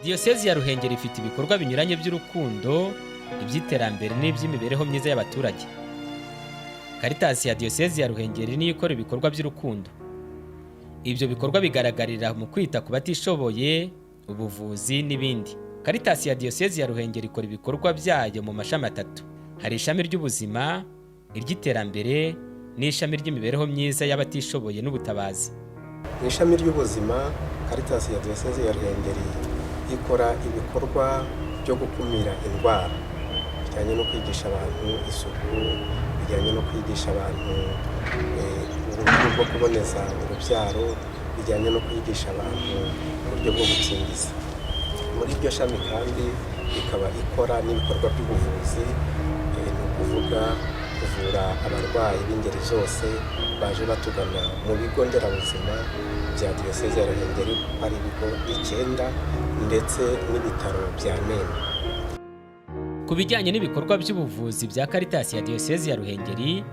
Diyosezi ya Ruhengeri ifite ibikorwa binyuranye by'urukundo, iby'iterambere n'iby'imibereho myiza y'abaturage. Caritas ya Diyosezi ya Ruhengeri niyo ikora ibikorwa by'urukundo. Ibyo bikorwa bigaragarira mu kwita ku batishoboye, ubuvuzi n'ibindi. Caritas ya Diyosezi ya Ruhengeri ikora ibikorwa byayo mu mashami atatu. Hari ishami ry'ubuzima, iry'iterambere n'ishami ry'imibereho myiza y'abatishoboye n'ubutabazi. Mu ishami ry'ubuzima, Caritas ya Diyosezi ya Ruhengeri ikora ibikorwa byo gukumira indwara bijyanye no kwigisha abantu isuku, bijyanye no kwigisha abantu uburyo bwo kuboneza urubyaro, bijyanye no kwigisha abantu uburyo bwo gukingiza. Muri iryo shami kandi ikaba ikora n'ibikorwa by'ubuvuzi, ni ukuvuga kuvura abarwayi b'ingeri zose baje batugana mu bigo nderabuzima bya Diyosezi ya Ruhengeri, hari ibigo 9 ndetse n'ibitaro bya Nemba. Ku bijyanye n'ibikorwa by'ubuvuzi bya Caritas ya Diyosezi ya Ruhengeri,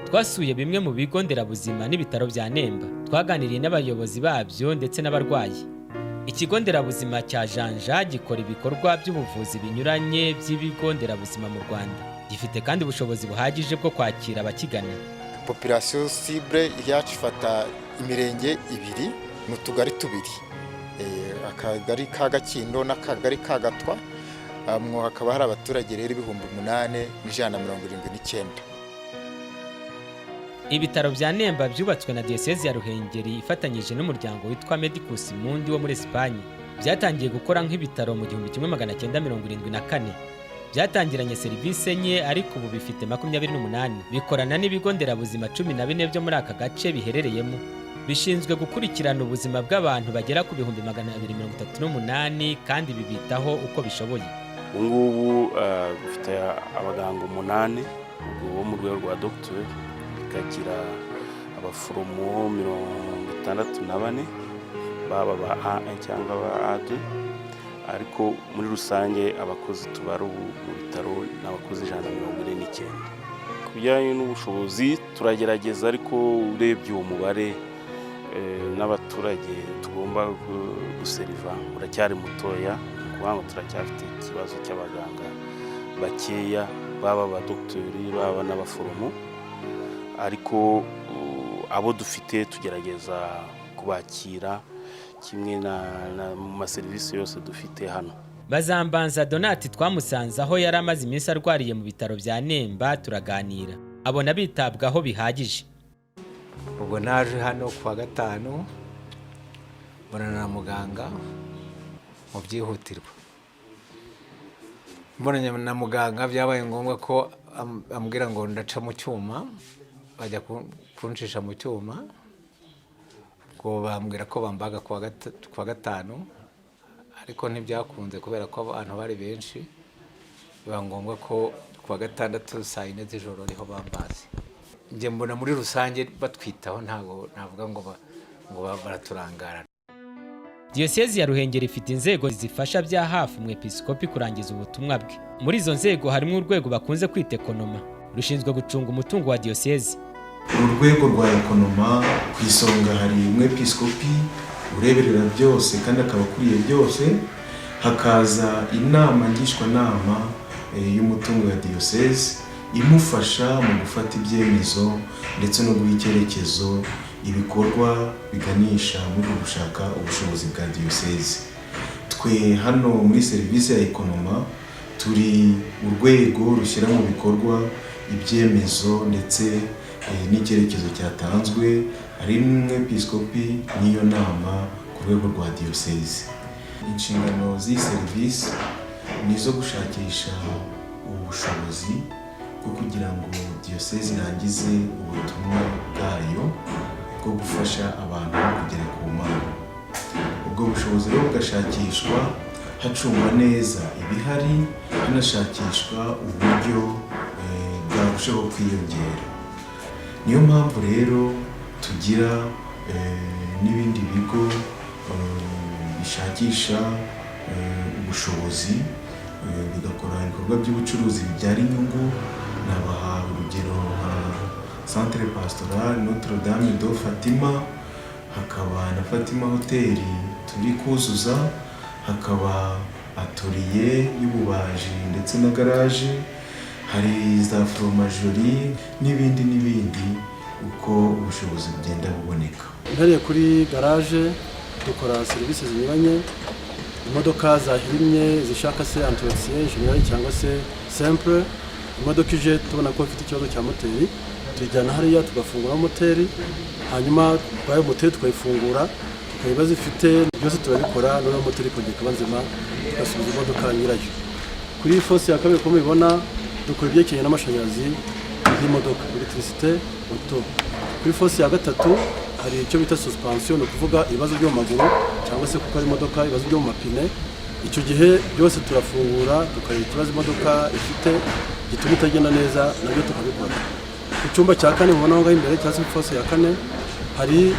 twasuye bimwe mu bigo nderabuzima n'ibitaro bya Nemba. Twaganiriye n'abayobozi babyo ndetse n'abarwayi. Ikigo nderabuzima cya Janja gikora ibikorwa by'ubuvuzi binyuranye by'ibigo nderabuzima mu Rwanda. Gifite kandi ubushobozi buhagije bwo kwakira abakigana. Population cible yacu ifata imirenge 2 mu tugari 2, akagari ka Gakindo n'akagari ka Gatwa. Hakaba hari abaturage rero 8,179. Ibitaro bya Nemba byubatswe na Diyosezi ya Ruhengeri ifatanyije n'umuryango witwa Medicus Mundi wo muri Espagne. Byatangiye gukora nk'ibitaro mu 1974. Byatangiranye serivisi enye ariko ubu bifite 28. Bikorana n'ibigo nderabuzima 14 byo muri aka gace biherereyemo. Bishinzwe gukurikirana ubuzima bw'abantu bagera ku 238 kandi bibitaho uko bishoboye. Ubungubu bifite abaganga 8 bo mu rwego rwa docteur, bikagira abaforomo 64 baba ba A1 cyangwa ba A2, ariko muri rusange abakozi tubara mu bitaro n'abakozi 149. Ku bijyanye n'ubushobozi turagerageza, ariko urebye uwo mubare n'abaturage tugomba guseriva uracyari mutoya, kuko turacyafite ikibazo cy'abaganga bakeya, baba abadoktori baba n'abaforomo, ariko abo dufite tugerageza kubakira kimwe na maserivisi yose dufite hano. Bazambanza Donati twamusanze aho yari amaze iminsi arwariye mu bitaro bya Nemba, turaganira. Abona bitabwaho bihagije. Ubwo naje hano kuwa gatanu mbonana na muganga mu byihutirwa. Mbonanye na muganga byabaye ngombwa ko ambwira ngo ndaca mu cyuma, bajya kuncisha mu cyuma, ko bambwira ko bambaga kuwa gatanu, ariko ntibyakunze kubera ko abantu bari benshi. Biba ngombwa ko kuwa gatandatu saa 4 z'ijoro ariho bambaze. Nje mbona muri rusange batwitaho, ntago navuga ngo baraturangara. Diyosezi ya Ruhengeri ifite inzego zifasha bya hafi umwepiskopi kurangiza ubutumwa bwe. Muri izo nzego harimo urwego bakunze kwita ekonoma, rushinzwe gucunga umutungo wa diyosezi. Urwego rwa ekonoma ku isonga hari umwepiskopi ureberera byose kandi akaba akuriye byose. Hakaza inama ngishwanama y'umutungo wa diyosezi imufasha mu gufata ibyemezo ndetse no guha icyerekezo ibikorwa biganisha muri gushaka ubushobozi bwa diyosezi. Twe hano muri serivisi ya ekonoma turi urwego rushyira mu bikorwa ibyemezo ndetse n'icyerekezo cyatanzwe, ari n'umwepiskopi n'iyo nama ku rwego rwa diyosezi. Inshingano z'iyi serivisi ni izo gushakisha ubushobozi bwo kugira ngo diyosezi irangize ubutumwa bwayo bwo gufasha abantu kugera ku Mana. Ubwo bushobozi rero bugashakishwa hacungwa neza ibihari, hanashakishwa uburyo bwarushaho kwiyongera. Niyo mpamvu rero tugira n'ibindi bigo bishakisha ubushobozi, bigakora ibikorwa by'ubucuruzi bibyara inyungu. Nabaha urugero nka Centre Pastoral Notre Dame de Fatima, hakaba na Fatima Hotel turi kuzuza, hakaba atoriye y'ububaji ndetse na garaje, hari za foromajori n'ibindi uko ubushobozi bugenda buboneka. Mpereye kuri garaje dukora serivisi zinyuranye, imodoka zahirimye zishaka se entretien general cyangwa se simple. Imodoka ije tubona ko ifite ikibazo cya moteri, tuyijyana hariya tugafungura moteri, hanyuma bayo moteri tukayifungura tukayibaza ifite byose turabikora, noneho moteri ikongera ikaba nzima tugasubiza imodoka nyirayo. Kuri force ya kabiri ko mubibona dukora ibyerekeranye n'amashanyarazi y'imodoka, electricité moto. Kuri force ya gatatu hari icyo bita suspension, no kuvuga ibibazo byo mu maguru cyangwa se kuko ari imodoka ibibazo byo mu mapine. Icyo gihe byose turafungura tukareba ikibazo imodoka ifite gituma itagenda neza, nabyo tukabikora. Ku cyumba cya kane mubona aho ngaho imbere cyangwa se force ya kane hari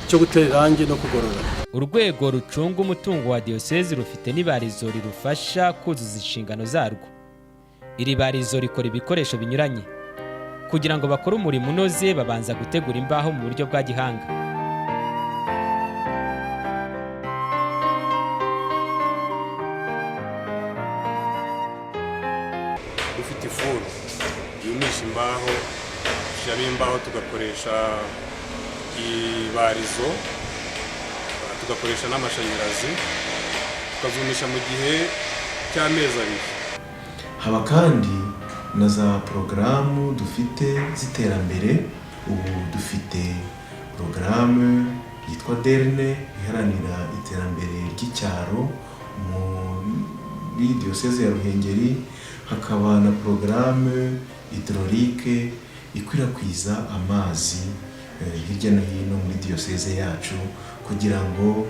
cyo gutera irangi no kugorora. Urwego rucunga umutungo wa diyosezi rufite n'ibarizo rirufasha kuzuza inshingano zarwo. Iri barizo rikora ibikoresho binyuranye. Kugira ngo bakore umurimo unoze babanza gutegura imbaho mu buryo bwa gihanga. Dufite ifuru yumisha imbaho, dushyiramo imbaho tugakoresha ibarizo, tugakoresha n'amashanyarazi, tukazumisha mu gihe cy'amezi abiri. Haba kandi na za porogaramu dufite z'iterambere. Ubu dufite porogaramu yitwa DERNE iharanira iterambere ry'icyaro muri diyoseze ya Ruhengeri. Hakaba na porogaramu hydraulique ikwirakwiza amazi hirya no hino muri diyoseze yacu kugira ngo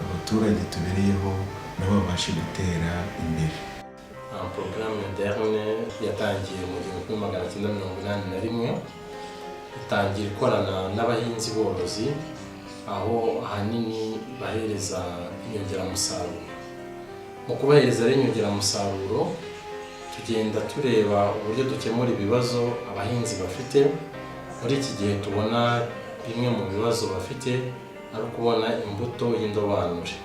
abaturage tubereyeho nabo babashe gutera imbere. Porogaramu DERNE yatangiye mu 1981, itangira ikorana n'abahinzi borozi, aho ahanini bahereza inyongeramusaruro. Mu kubahereza inyongeramusaruro tugenda tureba uburyo dukemura ibibazo abahinzi bafite. Muri iki gihe tubona bimwe mu bibazo bafite ari ukubona imbuto y'indobanure.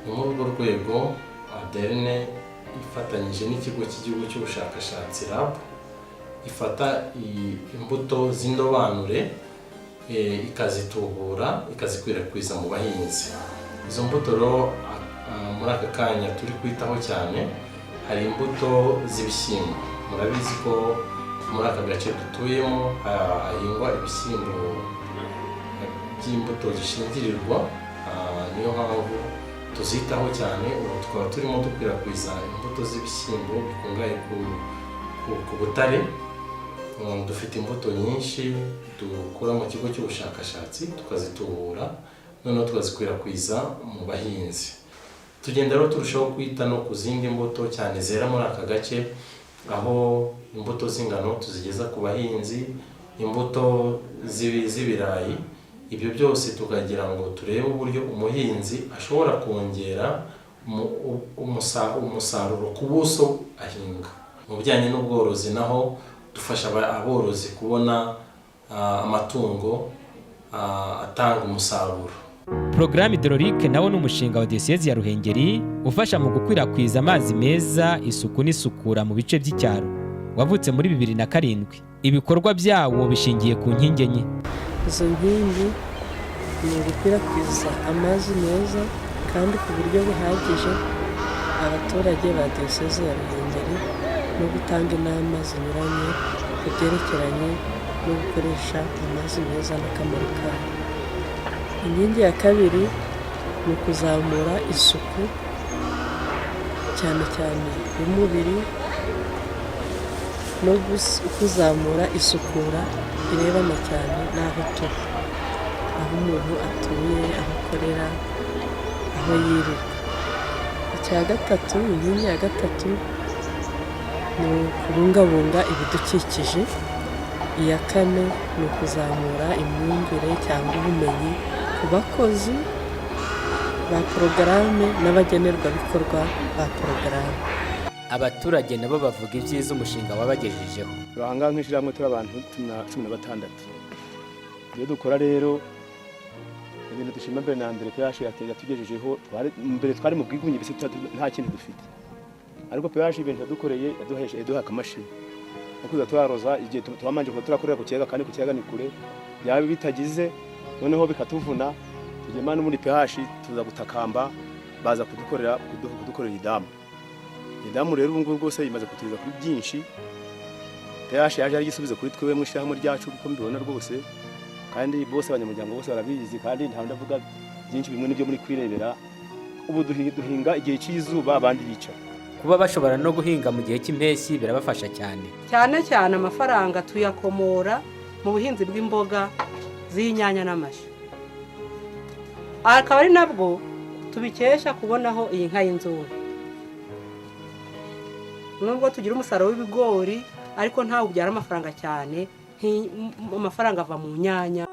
Ni muri urwo rwego DERNE ifatanyije n'ikigo cy'igihugu cy'ubushakashatsi RAB ifata imbuto z'indobanure ikazitubura ikazikwirakwiza mu bahinzi. Izo mbuto rero muri aka kanya turi kwitaho cyane hari imbuto z'ibishyimbo. Murabizi ko muri aka gace dutuyemo hahingwa ibishyimbo by'imbuto zishingirirwa, niyo mpamvu tuzitaho cyane. Ubu tukaba turimo dukwirakwiza imbuto z'ibishyimbo bikungahaye ku butare. Dufite imbuto nyinshi dukura mu kigo cy'ubushakashatsi tukazitubura, noneho tukazikwirakwiza mu bahinzi. Tugenda rero turushaho kwita no ku zindi mbuto cyane zera muri aka gace, aho imbuto z'ingano tuzigeza ku bahinzi, imbuto z'ibirayi. Ibyo byose tukagira ngo turebe uburyo umuhinzi ashobora kongera umusaruro ku buso ahinga. Mu bijyanye n'ubworozi naho dufasha aborozi kubona amatungo atanga umusaruro. Porogaramu hydraulique nawo n'umushinga wa diyosezi ya Ruhengeri ufasha mu gukwirakwiza amazi meza, isuku n'isukura mu bice by'icyaro. Wavutse muri 2007. Ibikorwa byawo bishingiye ku nkingi enye. Izo nkingi ni ugukwirakwiza amazi meza kandi ku buryo buhagije abaturage ba diyoseze ya Ruhengeri, no gutanga inama zinyuranye ku byerekeranye no gukoresha amazi meza n'akamaro kayo. Inkingi ya kabiri ni ukuzamura isuku cyane cyane y'umubiri no kuzamura isukura irebana cyane n'aho tuba, aho umuntu atuye, aho akorera, aho yirirwa. Icya gatatu, inkingi ya gatatu ni ukubungabunga ibidukikije. Iya kane ni ukuzamura imyumvire cyangwa ubumenyi ku bakozi ba porogaramu n'abagenerwabikorwa ba porogaramu. Abaturage nabo bavuga ibyiza umushinga wabagejejeho. Bahanga nk'ishyirahamwe turi abantu 16. Iyo dukora rero ibintu dushima mbere na mbere PH yatugejejeho mbere twari mu bwigunge bise nta kintu dufite ariko PH ibintu yadukoreye yaduha akamashini kuko twaroza igihe twamanje ko turakorera ku kiyaga kandi ku kiyaga ni kure yaba bitagize noneho bikatuvuna tugema no muri PH tuza gutakamba baza kudukorera idamu rero ubu ngubu rwose imaze kutugeza kuri byinshi PH yaje ari gisubizo kuri twe mu ishyirahamwe ryacu kuko mbibona rwose kandi bose abanyamuryango bose barabizi kandi nta ndavuga byinshi bimwe n'ibyo muri kwirebera ubu duhinga igihe cy'izuba abandi bica kuba bashobora no guhinga mu gihe cy'impeshyi birabafasha cyane cyane amafaranga tuyakomora mu buhinzi bw'imboga z'inyanya n'amashu akaba ari nabwo tubikesha kubonaho iyi nka y'inzungu nubwo tugira umusaruro w'ibigori ariko ntawe ubyara amafaranga cyane amafaranga ava mu nyanya